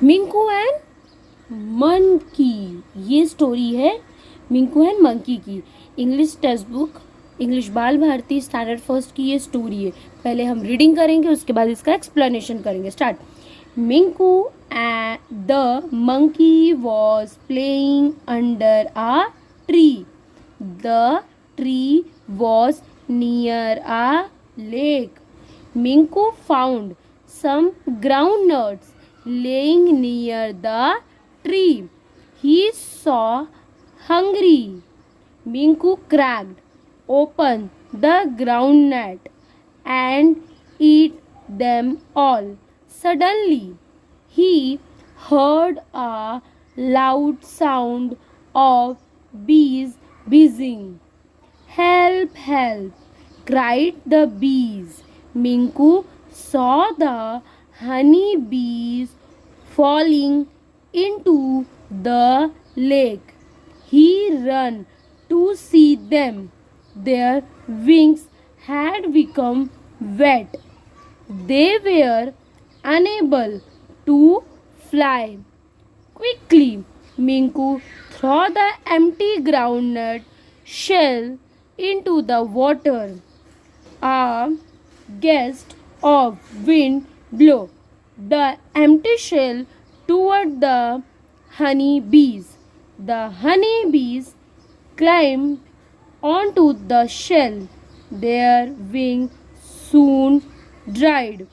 Minku and monkey, ये story है Minku and monkey की। इंग्लिश टेक्स्ट बुक, इंग्लिश बाल भारती स्टैंडर्ड फर्स्ट की ये स्टोरी है। पहले हम रीडिंग करेंगे, उसके बाद इसका एक्सप्लेनेशन करेंगे। Start. Minku and the monkey was playing under a tree. The tree was near a lake. Minku found some groundnuts laying near the tree. He saw hungry. Minku cracked open the groundnut and eat them all. Suddenly, he heard a loud sound of bees buzzing. Help! Help! cried the bees. Minku saw the honey bees falling into the lake. He ran to see them. Their wings had become wet. They were unable to fly. Quickly, Minku threw the empty groundnut shell into the water. A gust of wind blew the empty shell toward the honey bees. The honey bees climbed onto the shell. Their wings soon dried.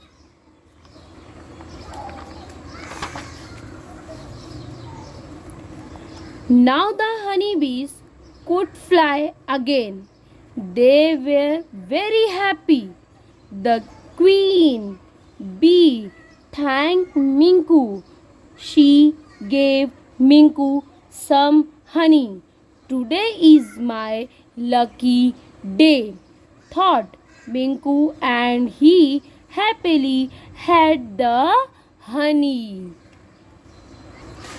Now the honeybees could fly again. They were very happy. The queen bee thanked Minku. She gave Minku some honey. Today is my lucky day, thought Minku, and he happily had the honey.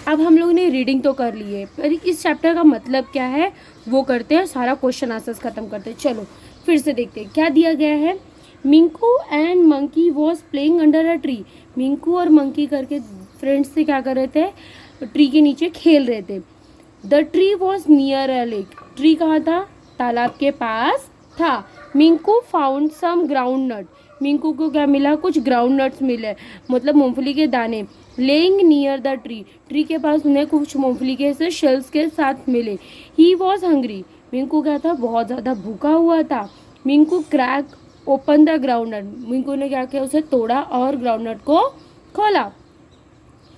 अब हम लोगों ने reading तो कर ली है, पर इस chapter का मतलब क्या है वो करते हैं, सारा क्वेश्चन आंसर्स खत्म करते हैं। चलो फिर से देखते हैं क्या दिया गया है। Minku and monkey was playing under a tree. Minku और मंकी करके फ्रेंड्स से क्या कर रहे थे, ट्री के नीचे खेल रहे थे। The tree was near a lake. Tree कहाँ था, तालाब के पास था। Minku found some groundnut. Minku को क्या मिला, कुछ ग्राउंड नट्स मिले, मतलब मूंगफली के दाने। Laying near the tree, tree के पास उन्हें कुछ मूंगफली के से शेल्स के साथ मिले। ही वॉज हंग्री, मिंकू क्या था, बहुत ज़्यादा भूखा हुआ था। Minku crack open the groundnut, Minku ने क्या किया, उसे तोड़ा और ग्राउंड नट को खोला।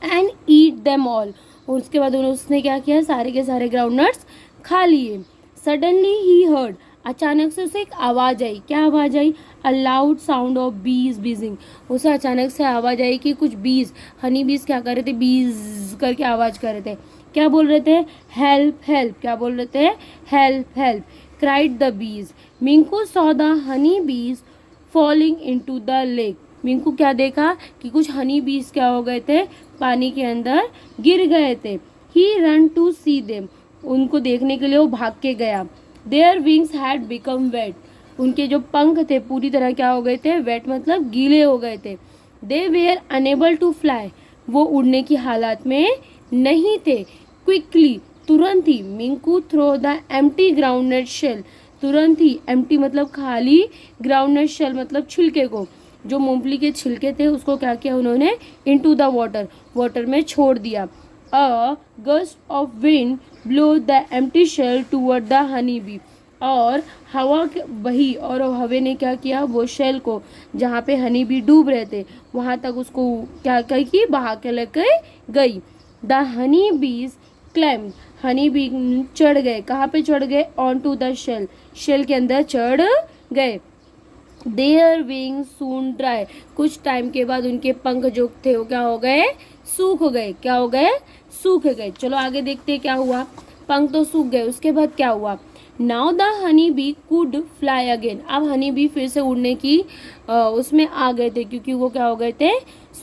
एंड ईट देम ऑल, और उसके बाद उसने क्या किया, सारे के सारे ग्राउंड नट्स खा लिए। सडनली ही हर्ड, अचानक से उसे एक आवाज़ आई। क्या आवाज़ आई, अ लाउड साउंड ऑफ बीज बीजिंग। उसे अचानक से आवाज़ आई कि कुछ बीज, हनी बीज क्या कर रहे थे, बीज करके आवाज़ कर रहे थे। क्या बोल रहे थे, हेल्प हेल्प। क्या बोल रहे थे, help help. Cried the bees. Minku saw the honey बीज falling into the lake. Minku क्या देखा कि कुछ हनी बीज क्या हो गए थे, पानी के अंदर गिर गए थे। ही रन टू सी देम, उनको देखने के लिए वो भाग के गया। Their wings had become wait, उनके जो पंख थे पूरी तरह क्या हो गए थे, वेट मतलब गीले हो गए थे। They were unable to fly, वो उड़ने की हालत में नहीं थे। क्विकली, तुरंत ही, Minku throw the empty groundnut shell, तुरंत ही, एम्प्टी मतलब खाली, ग्राउंडनट शेल मतलब छिलके को, जो मूंगफली के छिलके थे उसको क्या किया उन्होंने, इनटू द वाटर, वाटर में छोड़ दिया। A gust of wind blow the empty shell toward the honey bee, और हवा बही और हवा ने क्या किया, वो शेल को जहाँ पे हनी बी डूब रहे थे वहाँ तक उसको क्या की, बहा के लेके गई। द हनी बीज क्लाइम, हनी बी चढ़ गए, कहाँ पे चढ़ गए, on to the shell, shell के अंदर चढ़ गए। देयर विंग सून ड्राई, कुछ टाइम के बाद उनके पंख जो थे वो क्या हो गए, सूख गए। क्या हो गए, सूख गए। चलो आगे देखते हैं क्या हुआ। पंख तो सूख गए, उसके बाद क्या हुआ। Now the honey be could fly again, अब हनी बी फिर से उड़ने की उसमें आ गए थे, क्योंकि वो क्या हो गए थे,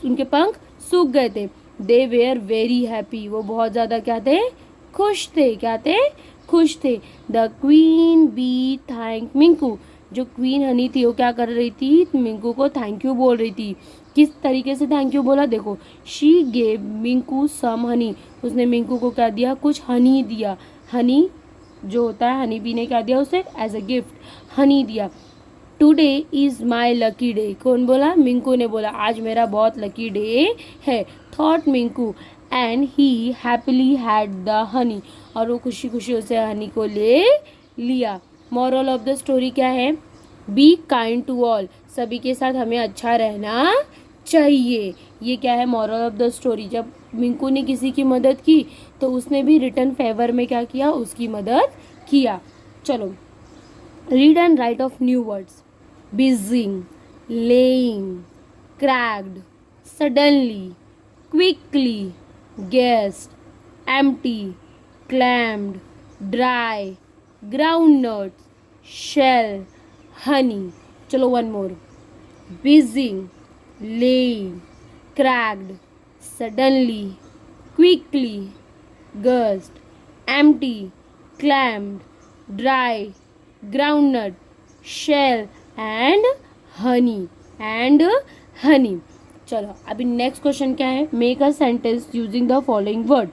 उनके पंख सूख गए थे। दे वेयर वेरी हैप्पी, वो बहुत ज़्यादा क्या थे, खुश थे। क्या थे, खुश थे। The queen bee thank Minku, जो क्वीन हनी थी वो क्या कर रही थी, मिंकू को थैंक यू बोल रही थी। किस तरीके से थैंक यू बोला देखो, शी गेव मिंकू सम हनी, उसने मिंकू को क्या दिया, कुछ हनी दिया, हनी जो होता है हनी बी ने क्या दिया उसे एज अ गिफ्ट हनी दिया। Today is my lucky day, कौन बोला, मिंकू ने बोला आज मेरा बहुत लकी डे है, thought Minku and he happily had the honey, और वो खुशी खुशी उसे हनी को ले लिया। मॉरल ऑफ द स्टोरी क्या है, बी काइंड टू ऑल, सभी के साथ हमें अच्छा रहना चाहिए। ये क्या है मॉरल ऑफ द स्टोरी, जब मिंकू ने किसी की मदद की तो उसने भी रिटर्न फेवर में क्या किया, उसकी मदद किया। चलो read and write of new words, buzzing, laying, cracked, suddenly, quickly, gust, empty, clammed, dry, groundnuts, shell, honey. चलो one more, buzzing, laying, cracked, suddenly, quickly, gust, empty, clammed, dry, groundnut, shell and honey and honey। चलो अभी next question क्या है, make a sentence using the following word,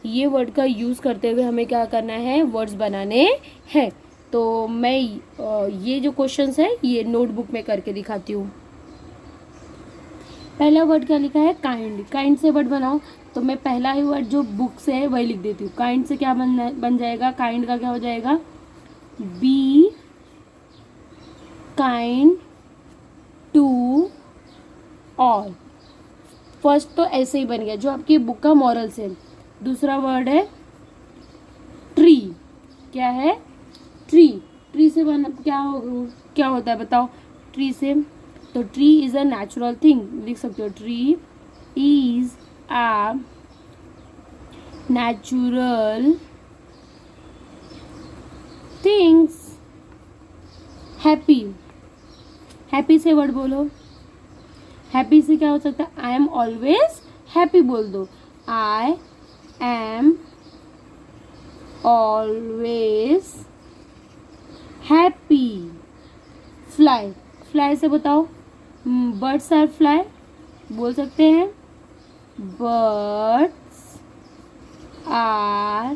ये word का use करते हुए हमें क्या करना है, वर्ड्स बनाने हैं। तो मैं ये जो क्वेश्चंस है ये नोटबुक में करके दिखाती हूँ। पहला वर्ड क्या लिखा है, काइंड, काइंड से वर्ड बनाओ, तो मैं पहला ही वर्ड जो बुक से है वही लिख देती हूँ। काइंड से क्या बन जाएगा, काइंड का क्या हो जाएगा, be kind to all. First तो ऐसे ही बन गया जो आपकी बुक का मॉरल से। दूसरा वर्ड है ट्री, क्या है, ट्री, ट्री से बना क्या होता है बताओ, ट्री से, तो tree is a natural thing, लिख सकते हो, tree is a natural things. Happy, happy से वर्ड बोलो, हैप्पी से क्या हो सकता है, आई एम ऑलवेज हैप्पी बोल दो, I am always happy. Fly, fly से बताओ, बर्ड्स आर फ्लाई बोल सकते हैं, birds are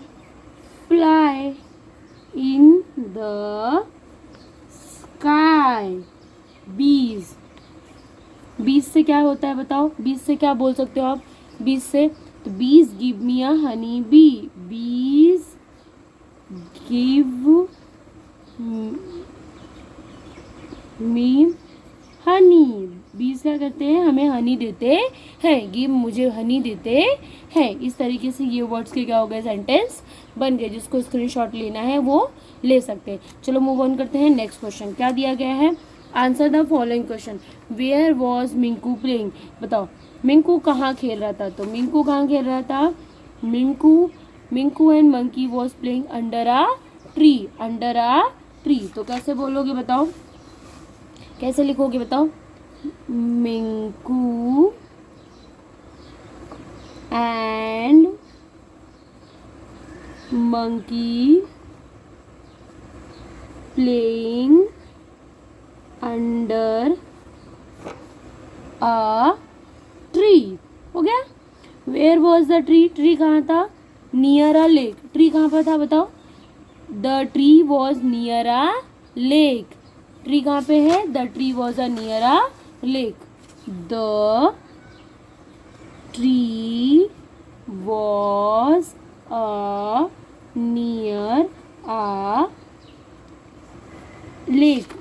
fly in the sky. Bees, bees से क्या होता है बताओ, बीज से क्या बोल सकते हो आप, बीज से, तो बीज गिव मी अ हनी बी, बीज गिव मी हनी, बीज क्या करते हैं, हमें हनी देते हैं, गिव मुझे हनी देते हैं। इस तरीके से ये वर्ड्स के क्या हो गए, सेंटेंस बन गए। जिसको स्क्रीनशॉट लेना है वो ले सकते हैं। चलो मूव ऑन करते हैं, नेक्स्ट क्वेश्चन क्या दिया गया है, answer the following question, where was Minku playing, बताओ मिंकू कहाँ खेल रहा था, तो मिंकू कहाँ खेल रहा था, Minku and monkey was playing under a tree, under a tree. तो कैसे बोलोगे बताओ, कैसे लिखोगे बताओ, Minku and monkey playing under a tree, हो गया। Where was the tree, tree कहाँ था, नियर अ लेक, ट्री कहाँ पर था बताओ, the tree was near a lake, tree कहाँ पे है, the tree was a near a lake, the tree was a near a lake.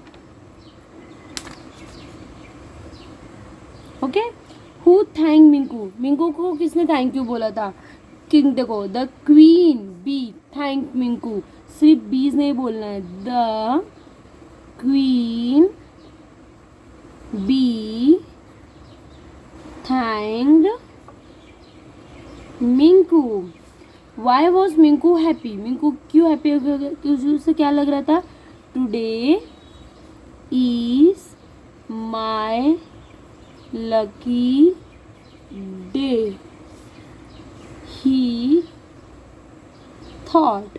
Okay, who thank Minku, Minku को किसने थैंक यू बोला था, किंग, देखो the queen bee thank Minku, सिर्फ bees नहीं बोलना है, the queen bee thanked Minku. Why was Minku happy, Minku क्यों हैप्पी हो गया, क्योंकि उसे क्या लग रहा था, today is my lucky day, he thought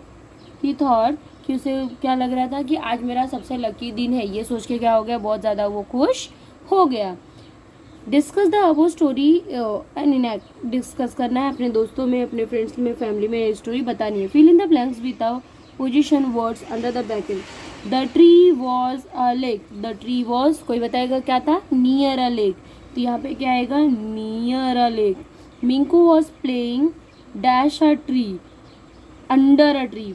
कि उसे क्या लग रहा था कि आज मेरा सबसे लकी दिन है, ये सोच के क्या हो गया, बहुत ज़्यादा वो खुश हो गया। Discuss the above story and enact, discuss करना है अपने दोस्तों में, अपने फ्रेंड्स में, फैमिली में स्टोरी बतानी है. Fill in the blanks with the position words under the bracket. The tree was a lake, the tree was, कोई बताएगा क्या था, नियर अ लेक, तो यहाँ पे क्या आएगा, near a lake. Minku was playing dash a tree, under a tree,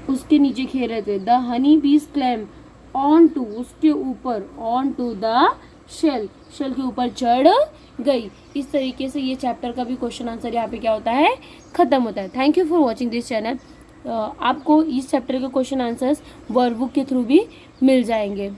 उसके नीचे खेल रहे थे. द हनी बीज क्लैम ऑन टू, उसके ऊपर, on to the shell, shell के ऊपर चढ़ गई. इस तरीके से ये चैप्टर का भी क्वेश्चन आंसर यहाँ पे क्या होता है, खत्म होता है. Thank you for watching this channel. आपको इस चैप्टर के क्वेश्चन आंसर्स वर्कबुक के थ्रू भी मिल जाएंगे.